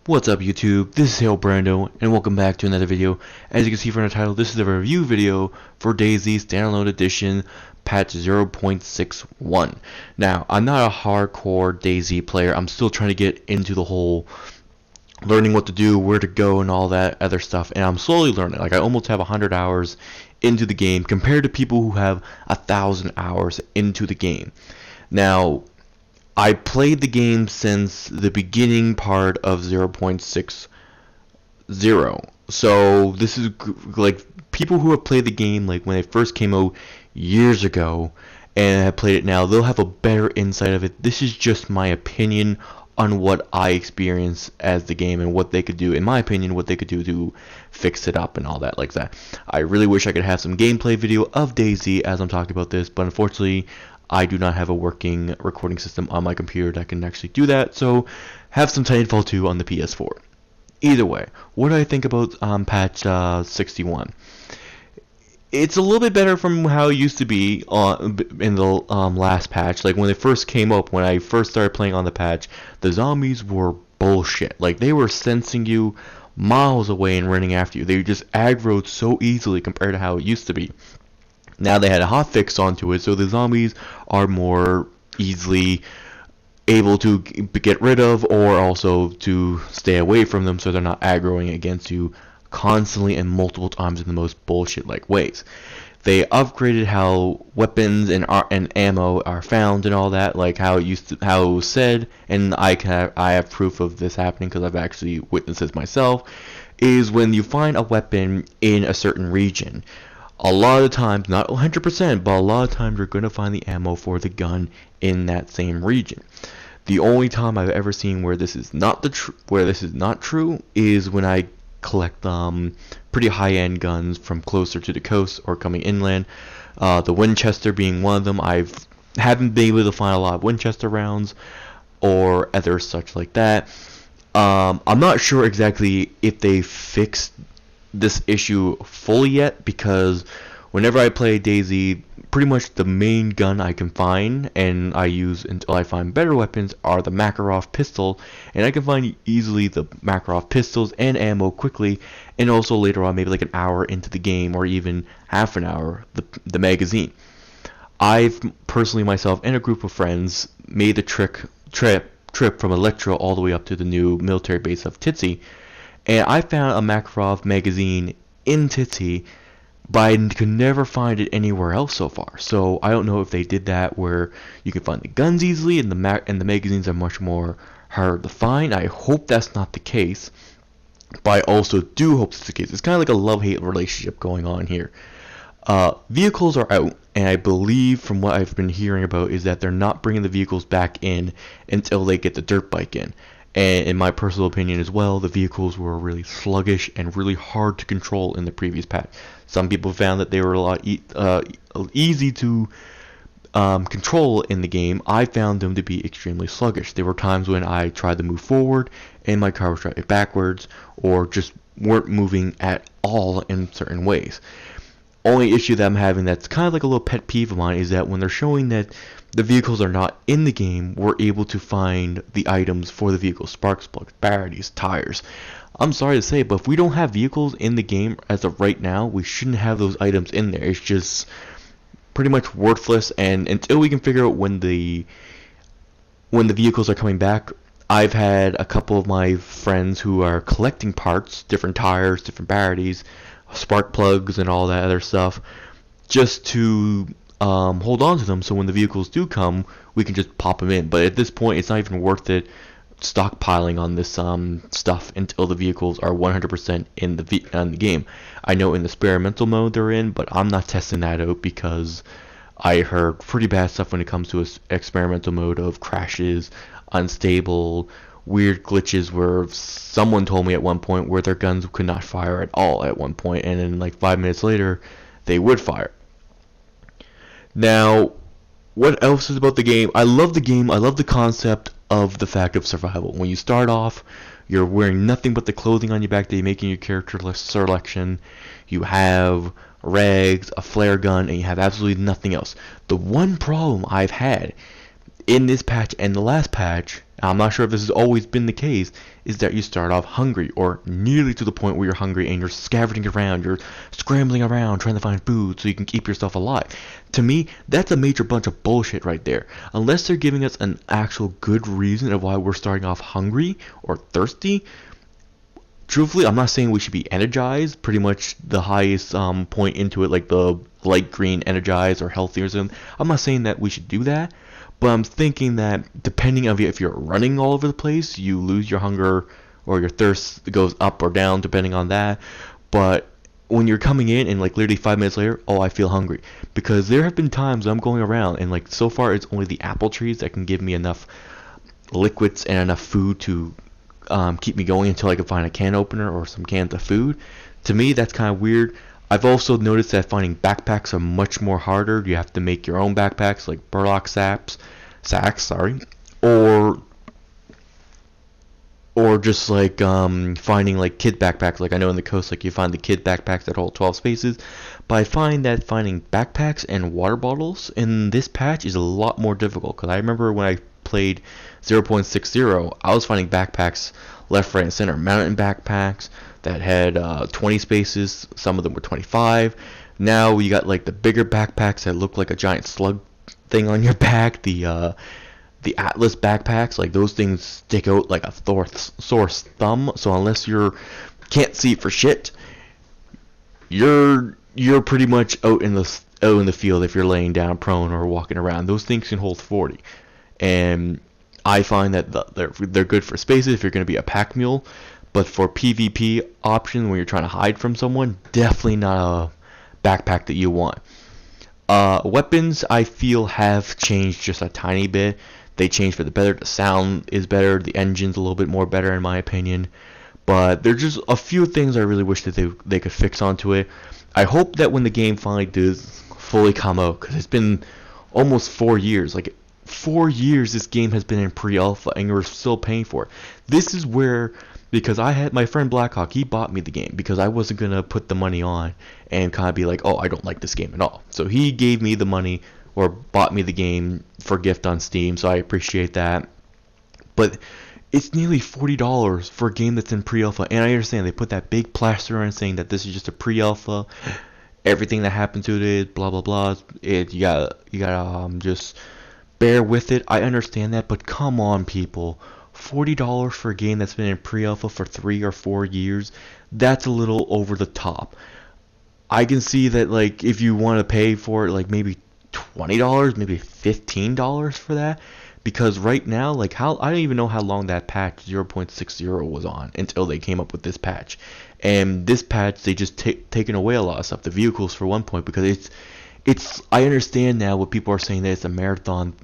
What's up YouTube, this is Hail Brando, and welcome back to another video. As you can see from the title, this is a review video for DayZ Standalone Edition patch 0.61. Now, I'm not a hardcore DayZ player, I'm still trying to get into the whole learning what to do, where to go, and all that other stuff, and I'm slowly learning. Like, I almost have 100 hours into the game compared to people who have 1,000 hours into the game. Now, I played the game since the beginning part of 0.60. So this is like people who have played the game like when it first came out years ago and have played it now, they'll have a better insight of it. This is just my opinion on what I experience as the game and what they could do, in my opinion, what they could do to fix it up and all that like that. I really wish I could have some gameplay video of DayZ as I'm talking about this, but unfortunately I do not have a working recording system on my computer that can actually do that, so have some Titanfall 2 on the PS4. Either way, what do I think about patch 61? It's a little bit better from how it used to be in the last patch. Like when they first came up, when I first started playing on the patch, the zombies were bullshit. Like they were sensing you miles away and running after you. They just aggroed so easily compared to how it used to be. Now they had a hotfix onto it, so the zombies are more easily able to get rid of, or also to stay away from them, so they're not aggroing against you constantly and multiple times in the most bullshit like ways. They upgraded how weapons and ammo are found and all that, like how it was said, and I have proof of this happening because I've actually witnessed this myself. Is when you find a weapon in a certain region, a lot of times, not 100%, but a lot of times you're going to find the ammo for the gun in that same region. The only time I've ever seen where this is not true is when I collect pretty high-end guns from closer to the coast or coming inland. The Winchester being one of them. Haven't been able to find a lot of Winchester rounds or other such like that. I'm not sure exactly if they fixed this issue fully yet, because whenever I play DayZ, pretty much the main gun I can find and I use until I find better weapons are the Makarov pistol, and I can find easily the Makarov pistols and ammo quickly, and also later on, maybe like an hour into the game or even half an hour, the magazine. I've personally myself and a group of friends made the trip from Electro all the way up to the new military base of Titsi, and I found a Makarov magazine in Titsi, but I could never find it anywhere else so far. So I don't know if they did that where you can find the guns easily and the magazines are much more harder to find. I hope that's not the case, but I also do hope it's the case. It's kind of like a love-hate relationship going on here. Vehicles are out, and I believe from what I've been hearing about is that they're not bringing the vehicles back in until they get the dirt bike in. And in my personal opinion as well, the vehicles were really sluggish and really hard to control in the previous patch. Some people found that they were a lot easy to control in the game. I found them to be extremely sluggish. There were times when I tried to move forward and my car was driving backwards, or just weren't moving at all in certain ways. Only issue that I'm having that's kind of like a little pet peeve of mine is that when they're showing that the vehicles are not in the game, we're able to find the items for the vehicle: spark plugs, batteries, tires. I'm sorry to say, but if we don't have vehicles in the game as of right now, we shouldn't have those items in there. It's just pretty much worthless, and until we can figure out when the vehicles are coming back, I've had a couple of my friends who are collecting parts, different tires, different batteries, spark plugs, and all that other stuff, just to hold on to them, so when the vehicles do come, we can just pop them in. But at this point, it's not even worth it stockpiling on this stuff until the vehicles are 100% in the game. I know in the experimental mode they're in, but I'm not testing that out because I heard pretty bad stuff when it comes to experimental mode of crashes, unstable, weird glitches where someone told me at one point where their guns could not fire at all at one point, and then like 5 minutes later they would fire. Now, what else is about the game? I love the game. I love the concept of the fact of survival. When you start off, you're wearing nothing but the clothing on your back that you're making your character selection. You have rags, a flare gun, and you have absolutely nothing else. The one problem I've had in this patch and the last patch, I'm not sure if this has always been the case, is that you start off hungry or nearly to the point where you're hungry and you're scavenging around, you're scrambling around trying to find food so you can keep yourself alive. To me, that's a major bunch of bullshit right there. Unless they're giving us an actual good reason of why we're starting off hungry or thirsty, truthfully, I'm not saying we should be energized. Pretty much the highest point into it, like the light green energized or healthy or something. I'm not saying that we should do that. But I'm thinking that depending on if you're running all over the place, you lose your hunger or your thirst goes up or down depending on that. But when you're coming in and like literally 5 minutes later, oh, I feel hungry. Because there have been times I'm going around and like so far it's only the apple trees that can give me enough liquids and enough food to keep me going until I can find a can opener or some cans of food. To me, that's kind of weird. I've also noticed that finding backpacks are much more harder. You have to make your own backpacks, like burlap sacks, or just like finding like kid backpacks. Like I know in the coast, like you find the kid backpacks that hold 12 spaces. But I find that finding backpacks and water bottles in this patch is a lot more difficult. Because I remember when I played 0.60, I was finding backpacks left, right, and center. Mountain backpacks that had 20 spaces. Some of them were 25. Now you got like the bigger backpacks that look like a giant slug thing on your back. The Atlas backpacks, like those things stick out like a sore's thumb. So unless you can't see for shit, you're pretty much out in the field if you're laying down prone or walking around. Those things can hold 40, and I find that they're good for spaces if you're going to be a pack mule. But for PvP option when you're trying to hide from someone, definitely not a backpack that you want. Weapons I feel have changed just a tiny bit. They changed for the better. The sound is better. The engine's a little bit more better in my opinion. But there's just a few things I really wish that they could fix onto it. I hope that when the game finally does fully come out, because it's been almost 4 years. Like 4 years this game has been in pre-alpha and you're still paying for it. This is where, because I had my friend Blackhawk, he bought me the game because I wasn't going to put the money on and kind of be like, oh, I don't like this game at all. So he gave me the money or bought me the game for gift on Steam, so I appreciate that. But it's nearly $40 for a game that's in pre-alpha, and I understand they put that big plaster on saying that this is just a pre-alpha. Everything that happened to it, blah blah blah. You gotta just bear with it. I understand that, but come on, people. $40 for a game that's been in pre-alpha for 3 or 4 years, that's a little over the top. I can see that, like, if you want to pay for it, like maybe $20, maybe $15 for that, because right now, like, I don't even know how long that patch 0.60 was on until they came up with this patch. And this patch, they just taken away a lot of stuff, the vehicles for one point, because it's I understand now what people are saying that it's a marathon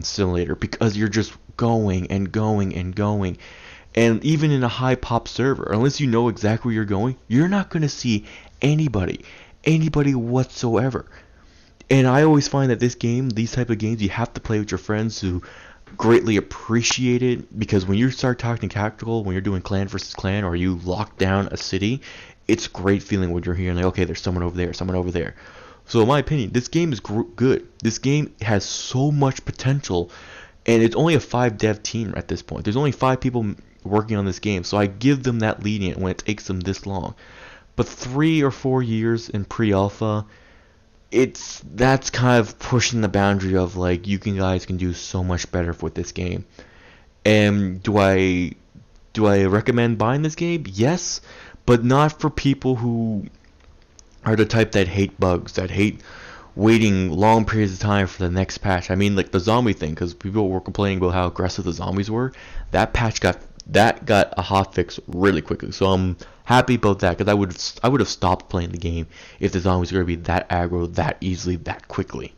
simulator, because you're just going and going and going. And even in a high pop server, unless you know exactly where you're going, you're not going to see anybody whatsoever. And I always find that these type of games, you have to play with your friends who greatly appreciate it, because when you start talking tactical, when you're doing clan versus clan, or you lock down a city, it's a great feeling when you're hearing like, okay, there's someone over there. So in my opinion, this game is good. This game has so much potential, and it's only a 5 dev team at this point. There's only 5 people working on this game, so I give them that lenient when it takes them this long. But 3 or 4 years in pre-alpha, that's kind of pushing the boundary of like you guys can do so much better with this game. And do I recommend buying this game? Yes, but not for people who are the type that hate bugs, that hate waiting long periods of time for the next patch. I mean, like the zombie thing, because people were complaining about how aggressive the zombies were. That patch got a hotfix really quickly, so I'm happy about that, because I would have stopped playing the game if the zombies were going to be that aggro, that easily, that quickly.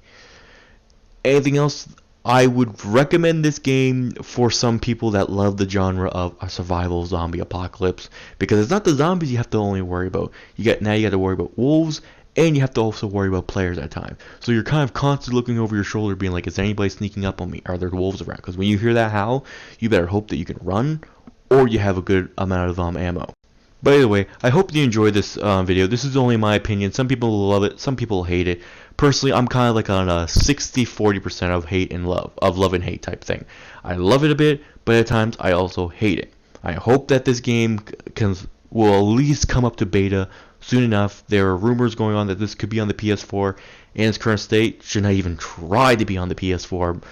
Anything else? I would recommend this game for some people that love the genre of a survival zombie apocalypse, because it's not the zombies you have to only worry about. You got to worry about wolves, and you have to also worry about players at times. So you're kind of constantly looking over your shoulder, being like, is anybody sneaking up on me? Are there wolves around? Because when you hear that howl, you better hope that you can run, or you have a good amount of ammo. By the way, I hope you enjoyed this video. This is only my opinion. Some people love it, some people hate it. Personally, I'm kind of like on a 60-40% of hate and love, of love and hate type thing. I love it a bit, but at times I also hate it. I hope that this game will at least come up to beta soon enough. There are rumors going on that this could be on the PS4 in its current state. Should not even try to be on the PS4.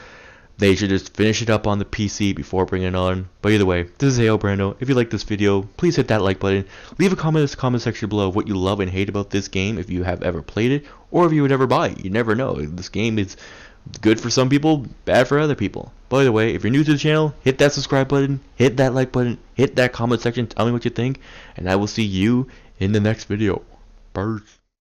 They should just finish it up on the PC before bringing it on. But either way, this is HARO Brando. If you like this video, please hit that like button. Leave a comment in the comment section below what you love and hate about this game, if you have ever played it, or if you would ever buy it. You never know. This game is good for some people, bad for other people. By the way, if you're new to the channel, hit that subscribe button, hit that like button, hit that comment section, tell me what you think, and I will see you in the next video. Peace.